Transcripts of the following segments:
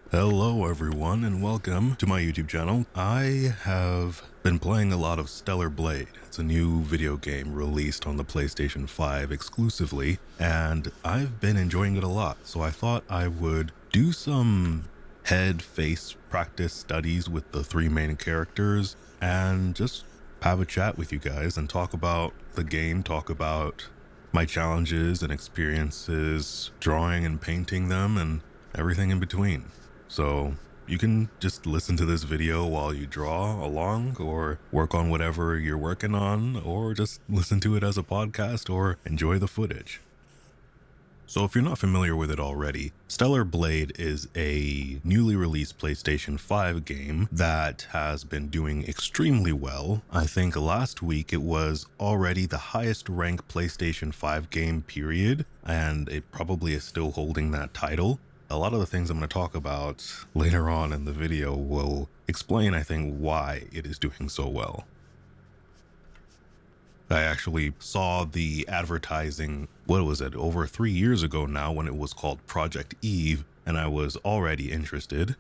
Hello everyone and welcome to my YouTube channel. I have been playing a lot of Stellar Blade. It's a new video game released on the PlayStation 5 exclusively, and I've been enjoying it a lot. So I thought I would do some head-face practice studies with the three main characters and just have a chat with you guys and talk about the game, talk about my challenges and experiences drawing and painting them and everything in between. So you can just listen to this video while you draw along or work on whatever you're working on, or just listen to it as a podcast or enjoy the footage. So if you're not familiar with it already, Stellar Blade is a newly released PlayStation 5 game that has been doing extremely well. I think last week it was already the highest ranked PlayStation 5 game period, and it probably is still holding that title. A lot of the things I'm going to talk about later on in the video will explain, I think, why it is doing so well. I actually saw the advertising, what was it, over 3 years ago now, when it was called Project Eve, and I was already interested,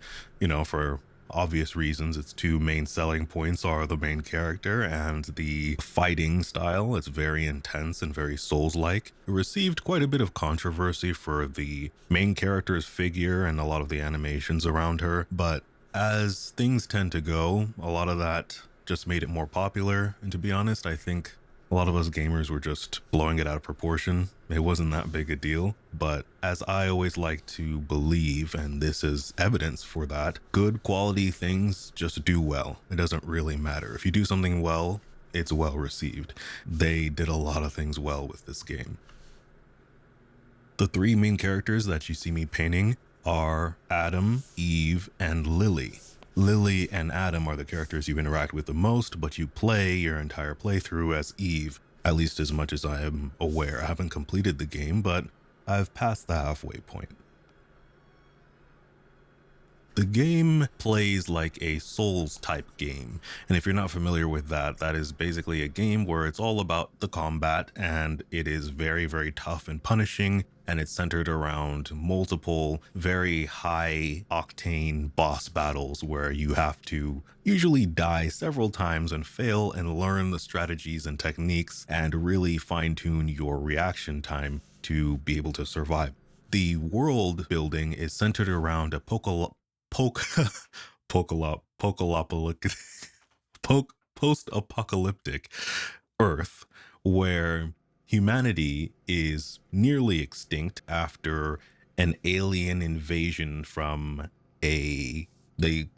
for obvious reasons. Its two main selling points are the main character and the fighting style. It's very intense and very Souls-like. It received quite a bit of controversy for the main character's figure and a lot of the animations around her, but as things tend to go, a lot of that just made it more popular, and to be honest, I think a lot of us gamers were just blowing it out of proportion. It wasn't that big a deal, but as I always like to believe, and this is evidence for that, good quality things just do well. It doesn't really matter. If you do something well, it's well received. They did a lot of things well with this game. The three main characters that you see me painting are Adam, Eve, and Lily. Lily and Adam are the characters you interact with the most, but you play your entire playthrough as Eve, at least as much as I am aware. I haven't completed the game, but I've passed the halfway point. The game plays like a Souls type game, and if you're not familiar with that, that is basically a game where it's all about the combat, and it is very, very tough and punishing, and it's centered around multiple very high octane boss battles where you have to usually die several times and fail and learn the strategies and techniques and really fine-tune your reaction time to be able to survive. The world building is centered around a post-apocalyptic Earth where humanity is nearly extinct after an alien invasion from they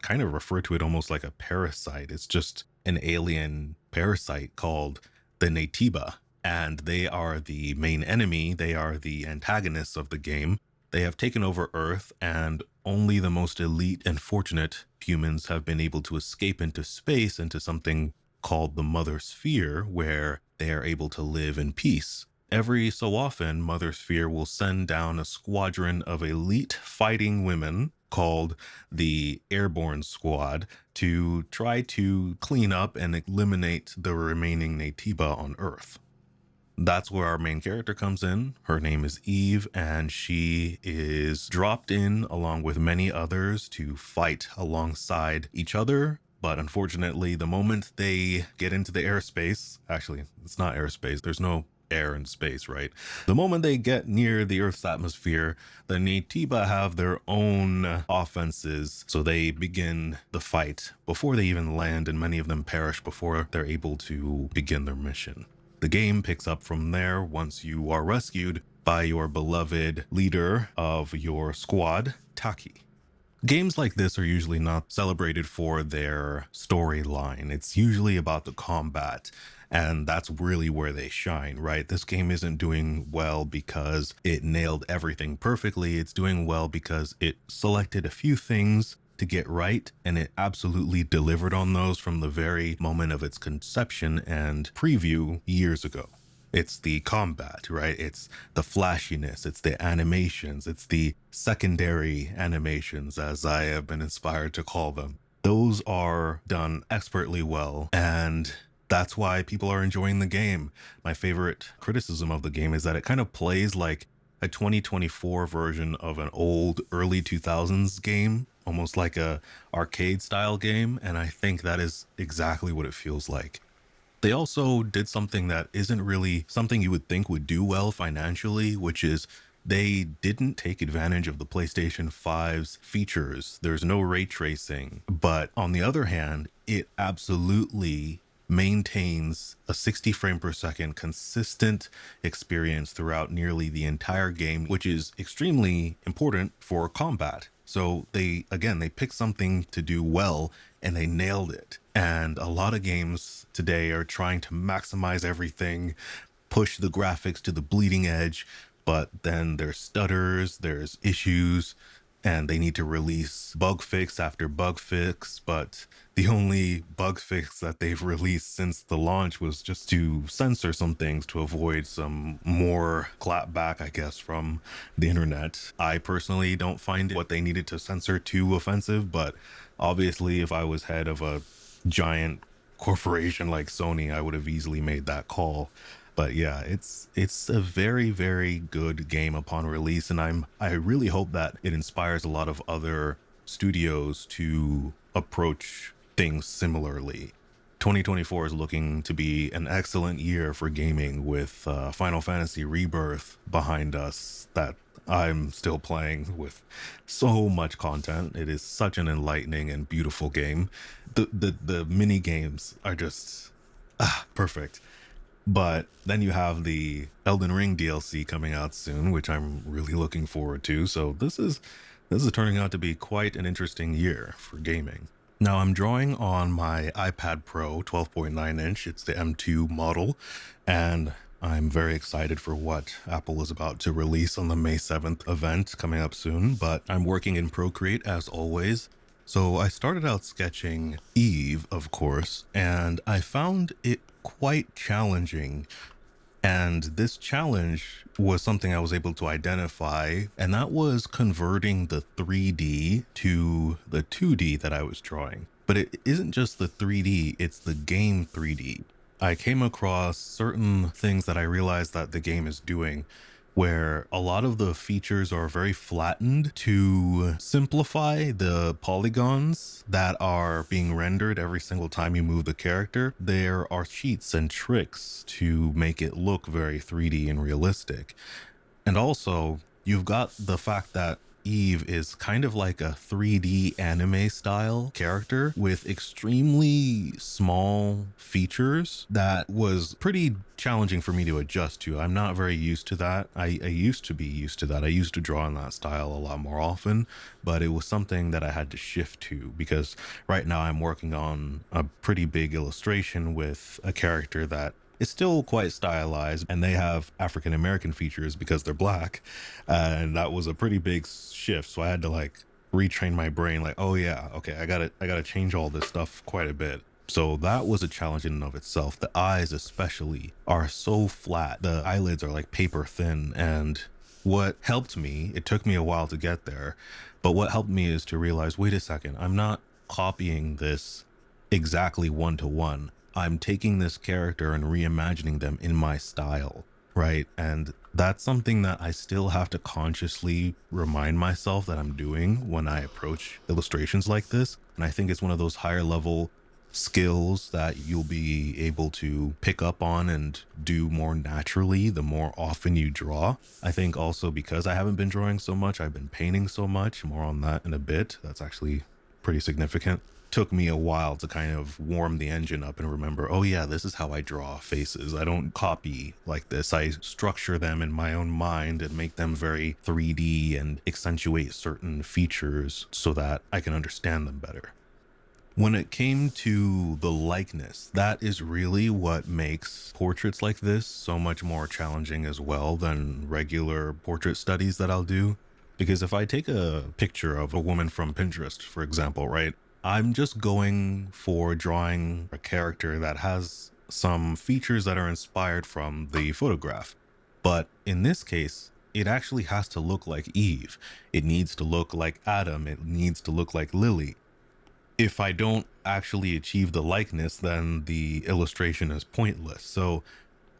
kind of refer to it almost like a parasite. It's just an alien parasite called the Natiba, and they are the main enemy. They are the antagonists of the game. They have taken over Earth, and only the most elite and fortunate humans have been able to escape into space, into something called the Mother Sphere, where they are able to live in peace. Every so often, Mother Sphere will send down a squadron of elite fighting women called the Airborne Squad to try to clean up and eliminate the remaining Natiba on Earth. That's where our main character comes in. Her name is Eve, and she is dropped in along with many others to fight alongside each other. But unfortunately, the moment they get into the airspace, actually, it's not airspace, there's no air in space, right? The moment they get near the Earth's atmosphere, the Natiba have their own offenses, so they begin the fight before they even land, and many of them perish before they're able to begin their mission. The game picks up from there once you are rescued by your beloved leader of your squad, Taki. Games like this are usually not celebrated for their storyline. It's usually about the combat, and that's really where they shine, right? This game isn't doing well because it nailed everything perfectly. It's doing well because it selected a few things to get right, and it absolutely delivered on those from the very moment of its conception and preview years ago. It's the combat, right? It's the flashiness, it's the animations, it's the secondary animations, as I have been inspired to call them. Those are done expertly well, and that's why people are enjoying the game. My favorite criticism of the game is that it kind of plays like a 2024 version of an old early 2000s game, almost like a arcade style game, and I think that is exactly what it feels like. They also did something that isn't really something you would think would do well financially, which is they didn't take advantage of the PlayStation 5's features. There's no ray tracing, but on the other hand, it absolutely maintains a 60 frame per second consistent experience throughout nearly the entire game, which is extremely important for combat. So they picked something to do well and they nailed it. And a lot of games today are trying to maximize everything, push the graphics to the bleeding edge, but then there's stutters, there's issues, and they need to release bug fix after bug fix. But the only bug fix that they've released since the launch was just to censor some things to avoid some more clapback, I guess, from the internet. I personally don't find what they needed to censor too offensive, but obviously if I was head of a giant corporation like Sony, I would have easily made that call. But yeah, it's a very, very good game upon release, and I really hope that it inspires a lot of other studios to approach things similarly. 2024 is looking to be an excellent year for gaming, with Final Fantasy Rebirth behind us that I'm still playing with so much content. It is such an enlightening and beautiful game. The mini games are just perfect. But then you have the Elden Ring DLC coming out soon, which I'm really looking forward to. So this is turning out to be quite an interesting year for gaming. Now I'm drawing on my iPad Pro 12.9 inch. It's the M2 model, and I'm very excited for what Apple is about to release on the May 7th event coming up soon. But I'm working in Procreate as always. So I started out sketching Eve, of course, and I found it quite challenging. And this challenge was something I was able to identify, and that was converting the 3D to the 2D that I was drawing. But it isn't just the 3D, it's the game 3D. I came across certain things that I realized that the game is doing, where a lot of the features are very flattened to simplify the polygons that are being rendered every single time you move the character. There are cheats and tricks to make it look very 3D and realistic. And also, you've got the fact that Eve is kind of like a 3D anime style character with extremely small features that was pretty challenging for me to adjust to. I'm not very used to that. I used to be used to that. I used to draw in that style a lot more often, but it was something that I had to shift to because right now I'm working on a pretty big illustration with a character that it's still quite stylized, and they have African American features because they're black, and that was a pretty big shift. So I had to like retrain my brain, like, oh yeah, okay, I gotta change all this stuff quite a bit. So that was a challenge in and of itself. The eyes especially are so flat. The eyelids are like paper thin, and what helped me, it took me a while to get there, but what helped me is to realize, wait a second, I'm not copying this exactly one to one. I'm taking this character and reimagining them in my style, right? And that's something that I still have to consciously remind myself that I'm doing when I approach illustrations like this. And I think it's one of those higher level skills that you'll be able to pick up on and do more naturally the more often you draw. I think also because I haven't been drawing so much, I've been painting so much. More on that in a bit. That's actually pretty significant. Took me a while to kind of warm the engine up and remember, oh yeah, this is how I draw faces. I don't copy like this. I structure them in my own mind and make them very 3D and accentuate certain features so that I can understand them better. When it came to the likeness, that is really what makes portraits like this so much more challenging as well than regular portrait studies that I'll do. Because if I take a picture of a woman from Pinterest, for example, right? I'm just going for drawing a character that has some features that are inspired from the photograph. But in this case, it actually has to look like Eve. It needs to look like Adam. It needs to look like Lily. If I don't actually achieve the likeness, then the illustration is pointless. So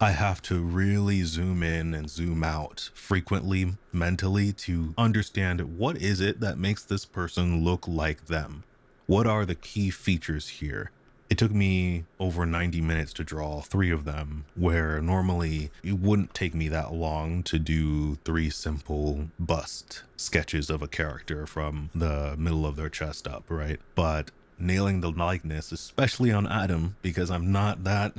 I have to really zoom in and zoom out frequently mentally to understand what is it that makes this person look like them. What are the key features here? It took me over 90 minutes to draw three of them, where normally it wouldn't take me that long to do three simple bust sketches of a character from the middle of their chest up, right? But nailing the likeness, especially on Adam, because I'm not that,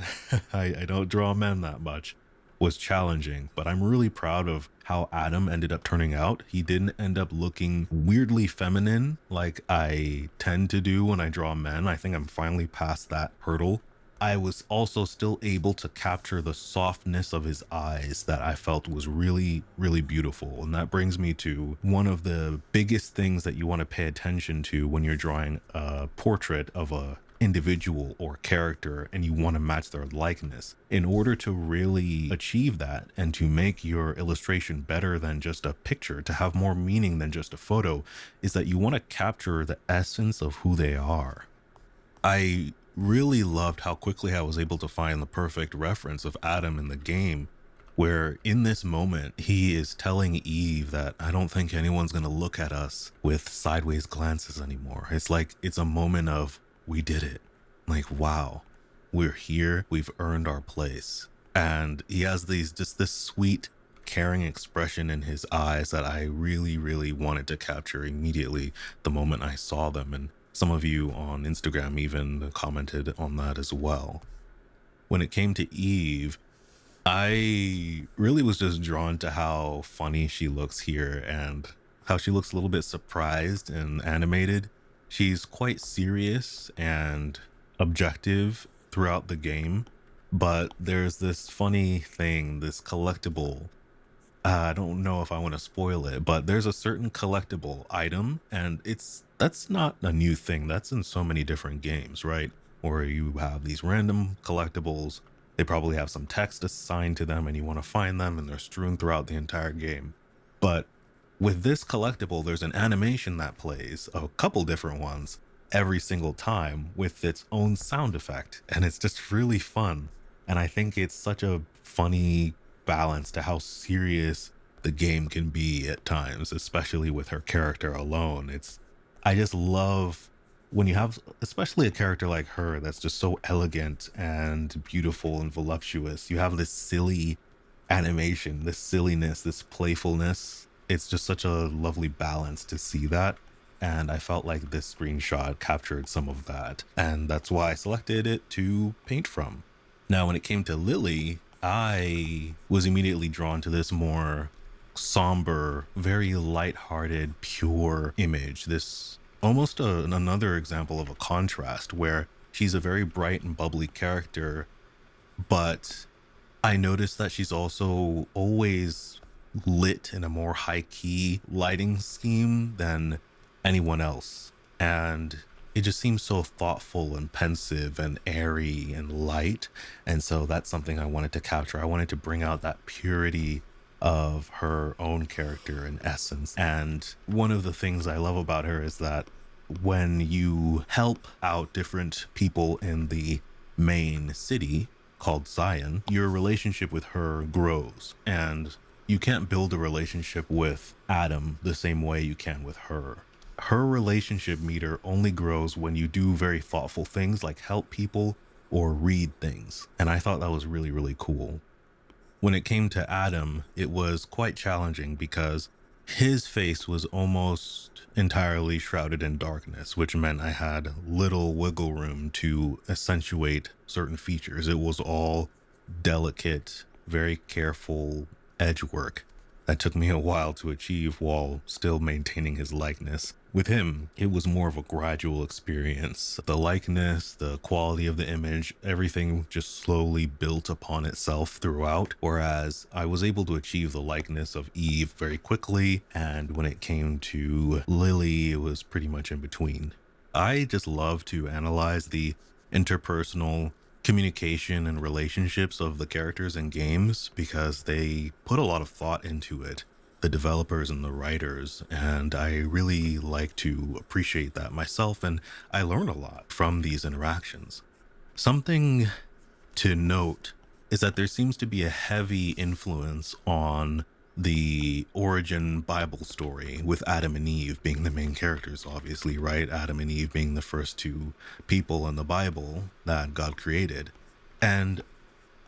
I don't draw men that much, was challenging. But I'm really proud of how Adam ended up turning out. He didn't end up looking weirdly feminine like I tend to do when I draw men. I think I'm finally past that hurdle. I was also still able to capture the softness of his eyes that I felt was really, really beautiful. And that brings me to one of the biggest things that you want to pay attention to when you're drawing a portrait of a individual or character and you want to match their likeness. In order to really achieve that and to make your illustration better than just a picture, to have more meaning than just a photo, is that you want to capture the essence of who they are. I really loved how quickly I was able to find the perfect reference of Adam in the game, where in this moment he is telling Eve that I don't think anyone's going to look at us with sideways glances anymore. It's like it's a moment of we did it. Like, wow, we're here. We've earned our place. And he has this sweet, caring expression in his eyes that I really, really wanted to capture immediately the moment I saw them. And some of you on Instagram even commented on that as well. When it came to Eve, I really was just drawn to how funny she looks here and how she looks a little bit surprised and animated. She's quite serious and objective throughout the game, but there's this funny thing, this collectible. I don't know if I want to spoil it, but there's a certain collectible item, and that's not a new thing. That's in so many different games, right? Where you have these random collectibles. They probably have some text assigned to them, and you want to find them, and they're strewn throughout the entire game. But with this collectible, there's an animation that plays, a couple different ones, every single time with its own sound effect, and it's just really fun. And I think it's such a funny balance to how serious the game can be at times, especially with her character alone. I just love when you have especially a character like her that's just so elegant and beautiful and voluptuous. You have this silly animation, this silliness, this playfulness. It's just such a lovely balance to see that. And I felt like this screenshot captured some of that. And that's why I selected it to paint from. Now, when it came to Lily, I was immediately drawn to this more somber, very lighthearted, pure image. This almost another example of a contrast where she's a very bright and bubbly character, but I noticed that she's also always lit in a more high-key lighting scheme than anyone else. And it just seems so thoughtful and pensive and airy and light. And so that's something I wanted to capture. I wanted to bring out that purity of her own character and essence. And one of the things I love about her is that when you help out different people in the main city called Zion, your relationship with her grows. And you can't build a relationship with Adam the same way you can with her. Her relationship meter only grows when you do very thoughtful things like help people or read things. And I thought that was really, really cool. When it came to Adam, it was quite challenging because his face was almost entirely shrouded in darkness, which meant I had little wiggle room to accentuate certain features. It was all delicate, very careful edge work that took me a while to achieve while still maintaining his likeness. With him, it was more of a gradual experience. The likeness, the quality of the image, everything just slowly built upon itself throughout, whereas I was able to achieve the likeness of Eve very quickly, and when it came to Lily, it was pretty much in between. I just love to analyze the interpersonal communication and relationships of the characters in games because they put a lot of thought into it, the developers and the writers, and I really like to appreciate that myself, and I learn a lot from these interactions. Something to note is that there seems to be a heavy influence on the origin Bible story, with Adam and Eve being the main characters, obviously, right? Adam and Eve being the first two people in the Bible that God created. And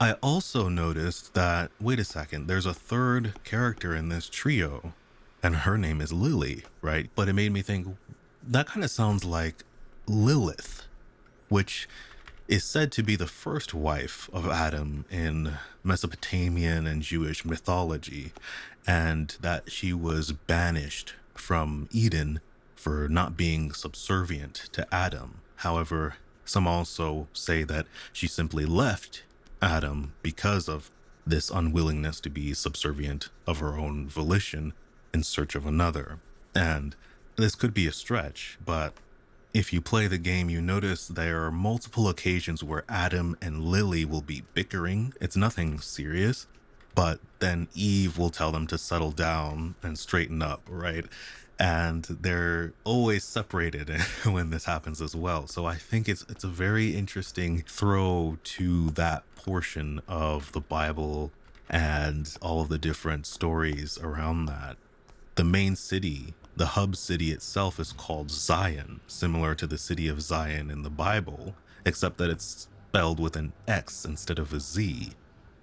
I also noticed that, wait a second, there's a third character in this trio, and her name is Lily, right? But it made me think, that kind of sounds like Lilith, which is said to be the first wife of Adam in Mesopotamian and Jewish mythology, and that she was banished from Eden for not being subservient to Adam. However, some also say that she simply left Adam because of this unwillingness to be subservient of her own volition in search of another. And this could be a stretch, but if you play the game, you notice there are multiple occasions where Adam and Lily will be bickering. It's nothing serious, but then Eve will tell them to settle down and straighten up, right? And they're always separated when this happens as well. So I think it's a very interesting throw to that portion of the Bible and all of the different stories around that. The main city, the hub city itself, is called Zion, similar to the city of Zion in the Bible, except that it's spelled with an X instead of a Z.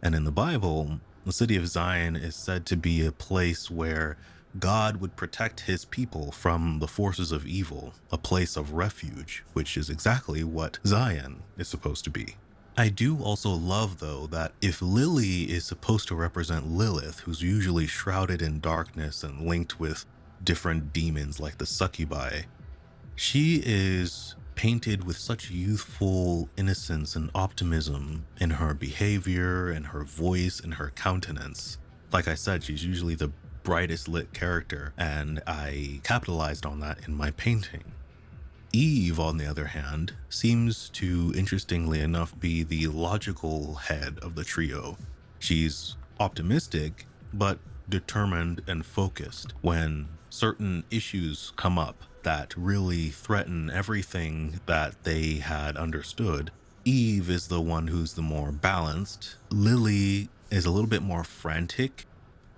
And in the Bible, the city of Zion is said to be a place where God would protect his people from the forces of evil, a place of refuge, which is exactly what Zion is supposed to be. I do also love, though, that if Lily is supposed to represent Lilith, who's usually shrouded in darkness and linked with different demons like the succubi, she is painted with such youthful innocence and optimism in her behavior and her voice and her countenance. Like I said, she's usually the brightest lit character, and I capitalized on that in my painting. Eve, on the other hand, seems to, interestingly enough, be the logical head of the trio. She's optimistic, but determined and focused. When certain issues come up that really threaten everything that they had understood, Eve is the one who's the more balanced. Lily is a little bit more frantic.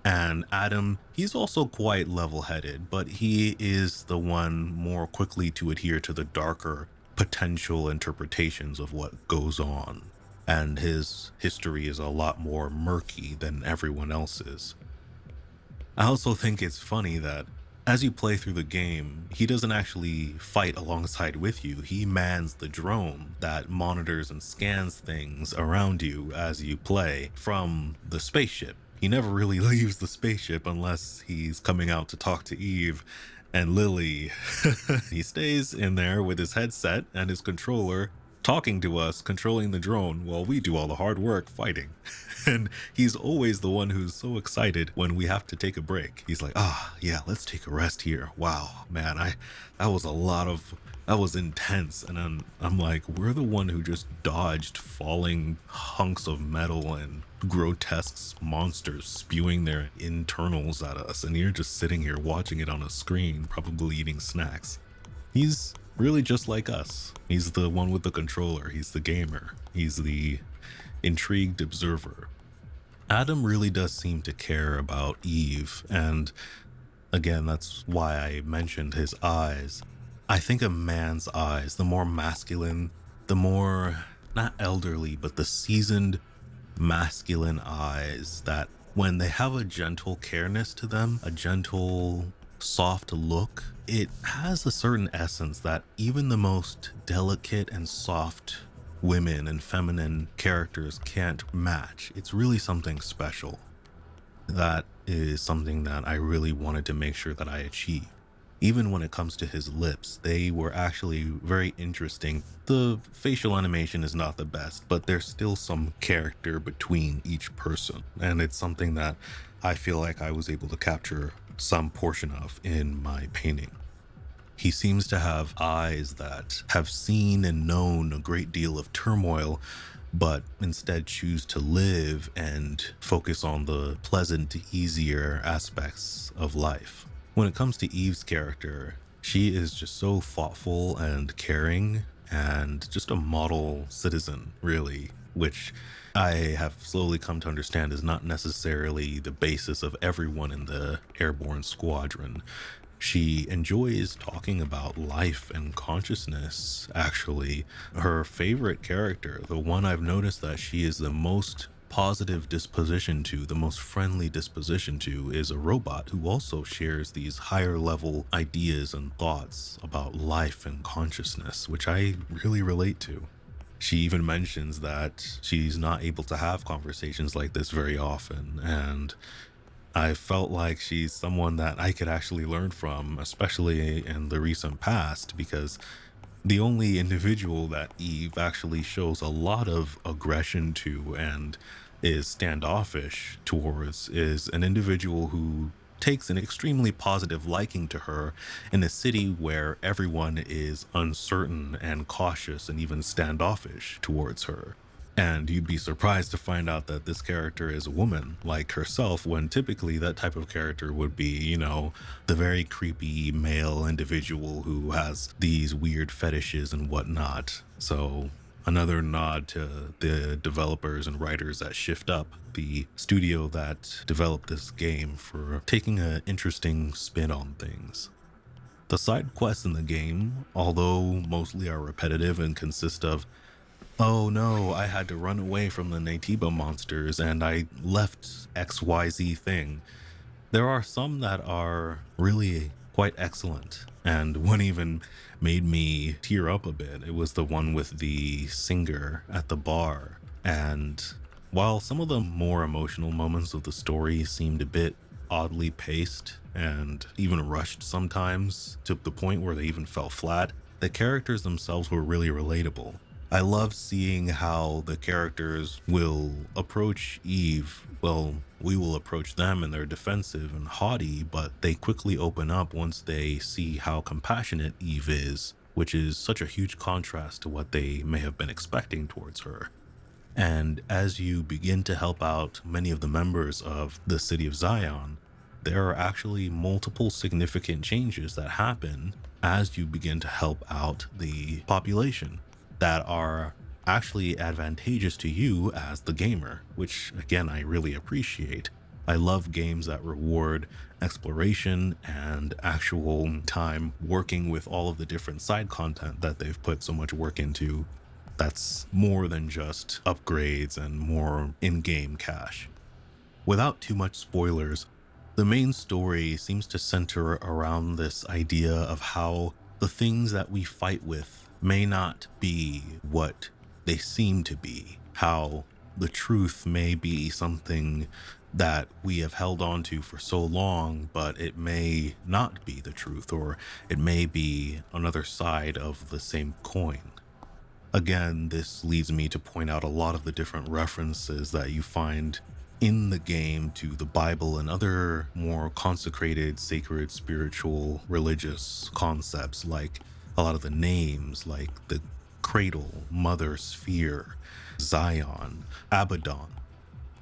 And Adam, he's also quite level-headed, but he is the one more quickly to adhere to the darker potential interpretations of what goes on. And his history is a lot more murky than everyone else's. I also think it's funny that as you play through the game, he doesn't actually fight alongside with you. He mans the drone that monitors and scans things around you as you play from the spaceship. He never really leaves the spaceship unless he's coming out to talk to Eve and Lily. He stays in there with his headset and his controller, talking to us, controlling the drone, while we do all the hard work fighting. And he's always the one who's so excited when we have to take a break. He's like, yeah, let's take a rest here. Wow, man, that was intense. And I'm like, we're the one who just dodged falling hunks of metal and grotesque monsters spewing their internals at us, and you're just sitting here watching it on a screen, probably eating snacks. He's really just like us. He's the one with the controller. He's the gamer. He's the intrigued observer. Adam really does seem to care about Eve, and again, that's why I mentioned his eyes. I think a man's eyes, the more masculine, the more, not elderly, but the seasoned masculine eyes, that when they have a gentle careness to them, a gentle, soft look, it has a certain essence that even the most delicate and soft women and feminine characters can't match. It's really something special. That is something that I really wanted to make sure that I achieved. Even when it comes to his lips, they were actually very interesting. The facial animation is not the best, but there's still some character between each person. And it's something that I feel like I was able to capture some portion of in my painting. He seems to have eyes that have seen and known a great deal of turmoil, but instead choose to live and focus on the pleasant, easier aspects of life. When it comes to Eve's character, she is just so thoughtful and caring and just a model citizen, really. which I have slowly come to understand is not necessarily the basis of everyone in the airborne squadron. She enjoys talking about life and consciousness, actually. Her favorite character, the one I've noticed that she is the most positive disposition to, the most friendly disposition to, is a robot who also shares these higher level ideas and thoughts about life and consciousness, which I really relate to. She even mentions that she's not able to have conversations like this very often, and I felt like she's someone that I could actually learn from, especially in the recent past, because the only individual that Eve actually shows a lot of aggression to and is standoffish towards is an individual who takes an extremely positive liking to her in a city where everyone is uncertain and cautious and even standoffish towards her. And you'd be surprised to find out that this character is a woman like herself, when typically that type of character would be, the very creepy male individual who has these weird fetishes and whatnot. So, another nod to the developers and writers at Shift Up, the studio that developed this game, for taking an interesting spin on things. The side quests in the game, although mostly are repetitive and consist of, oh no, I had to run away from the Natiba monsters and I left XYZ thing. There are some that are really quite excellent, and one even made me tear up a bit. It was the one with the singer at the bar. And while some of the more emotional moments of the story seemed a bit oddly paced and even rushed sometimes to the point where they even fell flat, the characters themselves were really relatable. I love seeing how the characters will approach Eve. Well, we will approach them and they're defensive and haughty, but they quickly open up once they see how compassionate Eve is, which is such a huge contrast to what they may have been expecting towards her. And as you begin to help out many of the members of the City of Zion, there are actually multiple significant changes that happen as you begin to help out the population, that are actually advantageous to you as the gamer, which again, I really appreciate. I love games that reward exploration and actual time working with all of the different side content that they've put so much work into. That's more than just upgrades and more in-game cash. Without too much spoilers, the main story seems to center around this idea of how the things that we fight with may not be what they seem to be, how the truth may be something that we have held on to for so long, but it may not be the truth, or it may be another side of the same coin. Again, this leads me to point out a lot of the different references that you find in the game to the Bible and other more consecrated, sacred, spiritual, religious concepts, like a lot of the names, like the cradle, mother, sphere, Zion, Abaddon.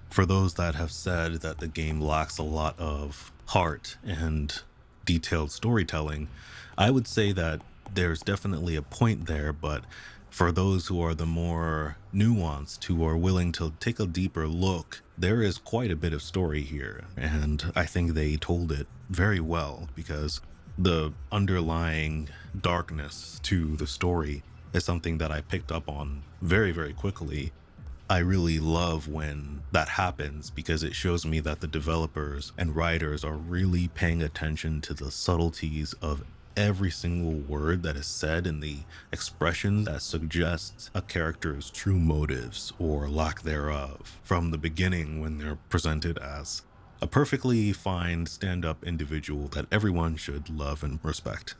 For those that have said that the game lacks a lot of heart and detailed storytelling, I would say that there's definitely a point there, but for those who are the more nuanced, who are willing to take a deeper look, there is quite a bit of story here, and I think they told it very well, because the underlying darkness to the story is something that I picked up on very, very quickly. I really love when that happens, because it shows me that the developers and writers are really paying attention to the subtleties of every single word that is said and the expression that suggests a character's true motives or lack thereof from the beginning, when they're presented as a perfectly fine stand-up individual that everyone should love and respect.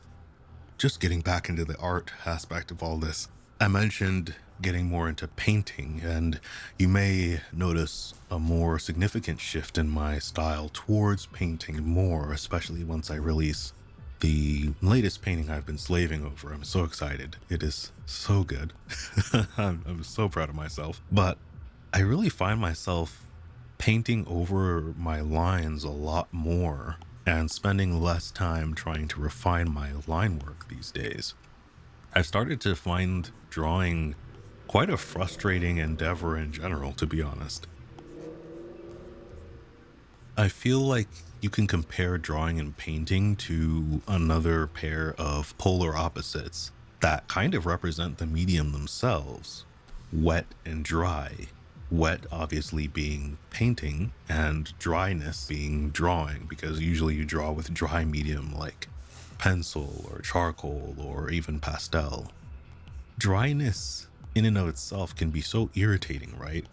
Just getting back into the art aspect of all this, I mentioned getting more into painting, and you may notice a more significant shift in my style towards painting more, especially once I release the latest painting I've been slaving over. I'm so excited. It is so good. I'm so proud of myself. But I really find myself painting over my lines a lot more and spending less time trying to refine my line work these days. I've started to find drawing quite a frustrating endeavor in general, to be honest. I feel like you can compare drawing and painting to another pair of polar opposites that kind of represent the medium themselves: wet and dry. Wet obviously being painting, and dryness being drawing, because usually you draw with dry medium like pencil or charcoal or even pastel. Dryness in and of itself can be so irritating, right?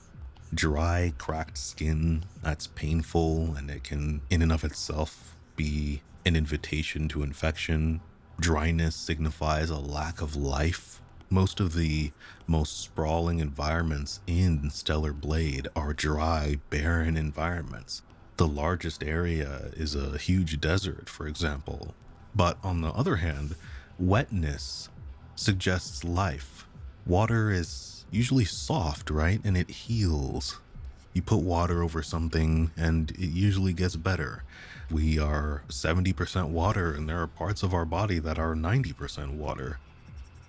Dry, cracked skin, that's painful, and it can, in and of itself, be an invitation to infection. Dryness signifies a lack of life. Most of the most sprawling environments in Stellar Blade are dry, barren environments. The largest area is a huge desert, for example. But on the other hand, wetness suggests life. Water is usually soft, right? And it heals. You put water over something and it usually gets better. We are 70% water, and there are parts of our body that are 90% water.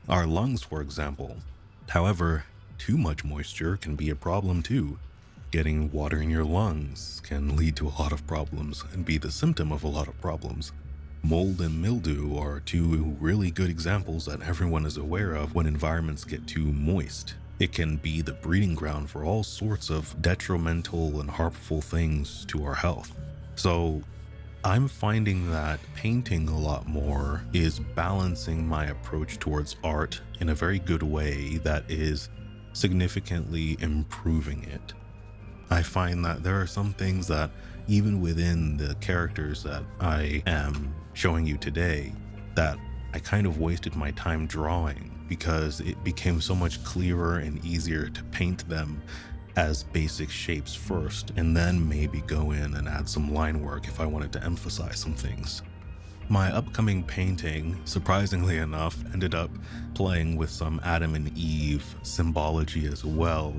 Our lungs, for example. However, too much moisture can be a problem too. Getting water in your lungs can lead to a lot of problems and be the symptom of a lot of problems. Mold and mildew are two really good examples that everyone is aware of when environments get too moist. It can be the breeding ground for all sorts of detrimental and harmful things to our health. So I'm finding that painting a lot more is balancing my approach towards art in a very good way that is significantly improving it. I find that there are some things that, even within the characters that I am showing you today, that I kind of wasted my time drawing because it became so much clearer and easier to paint them as basic shapes first, and then maybe go in and add some line work if I wanted to emphasize some things. My upcoming painting, surprisingly enough, ended up playing with some Adam and Eve symbology as well,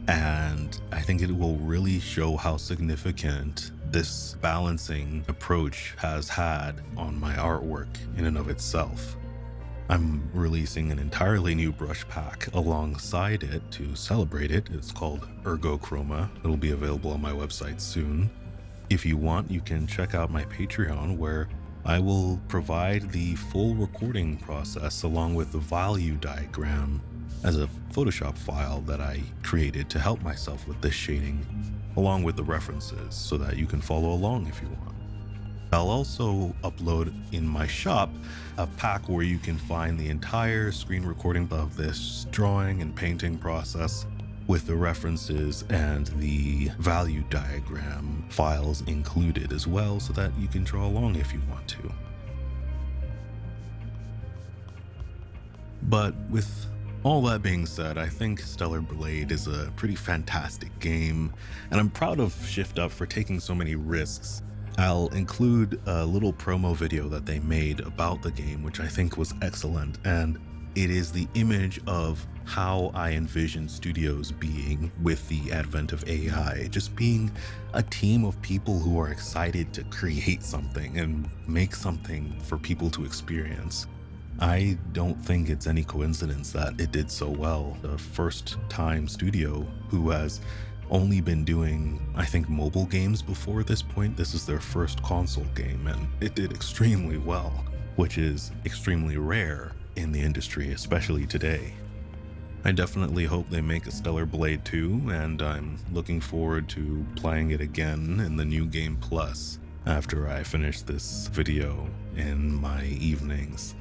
and I think it will really show how significant this balancing approach has had on my artwork in and of itself. I'm releasing an entirely new brush pack alongside it to celebrate it. It's called Ergo Chroma. It'll be available on my website soon. If you want, you can check out my Patreon, where I will provide the full recording process along with the value diagram as a Photoshop file that I created to help myself with this shading, along with the references so that you can follow along if you want. I'll also upload in my shop a pack where you can find the entire screen recording of this drawing and painting process with the references and the value diagram files included as well, so that you can draw along if you want to. But with all that being said, I think Stellar Blade is a pretty fantastic game, and I'm proud of Shift Up for taking so many risks. I'll include a little promo video that they made about the game, which I think was excellent, and it is the image of how I envision studios being with the advent of AI, just being a team of people who are excited to create something and make something for people to experience. I don't think it's any coincidence that it did so well. The first time studio who has only been doing, I think, mobile games before this point. This is their first console game, and it did extremely well, which is extremely rare in the industry, especially today. I definitely hope they make a Stellar Blade 2, and I'm looking forward to playing it again in the New Game Plus after I finish this video in my evenings.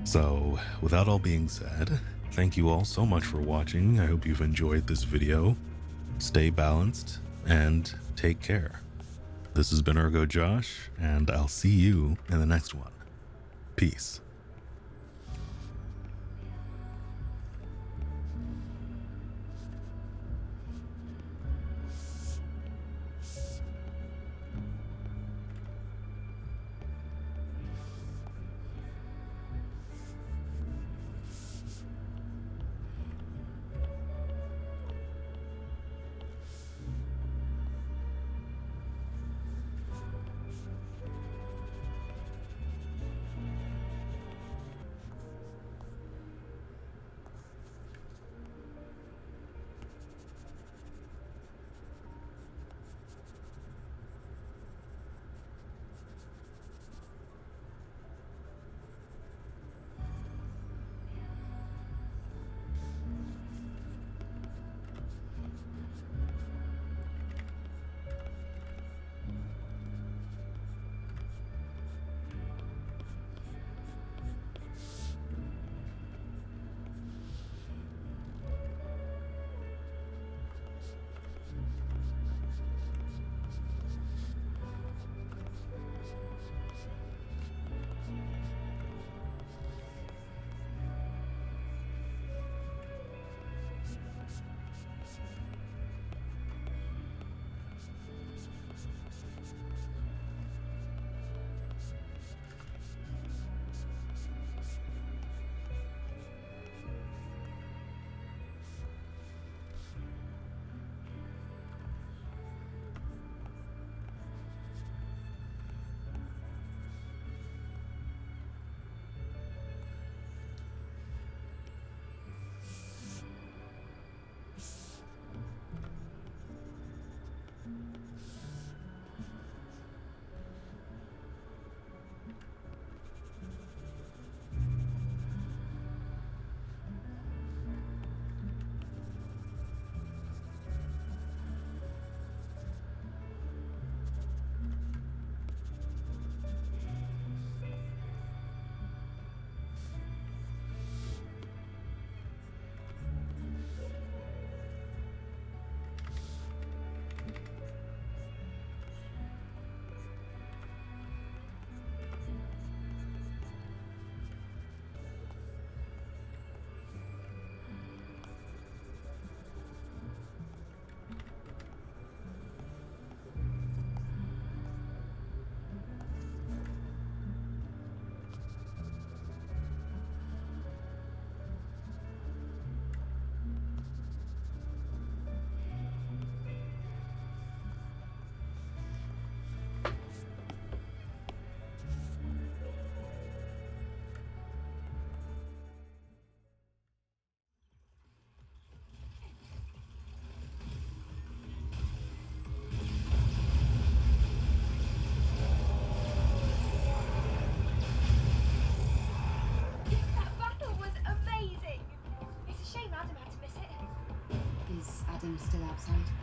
So, with that all being said, thank you all so much for watching. I hope you've enjoyed this video. Stay balanced and take care. This has been Ergo Josh, and I'll see you in the next one. Peace. absent.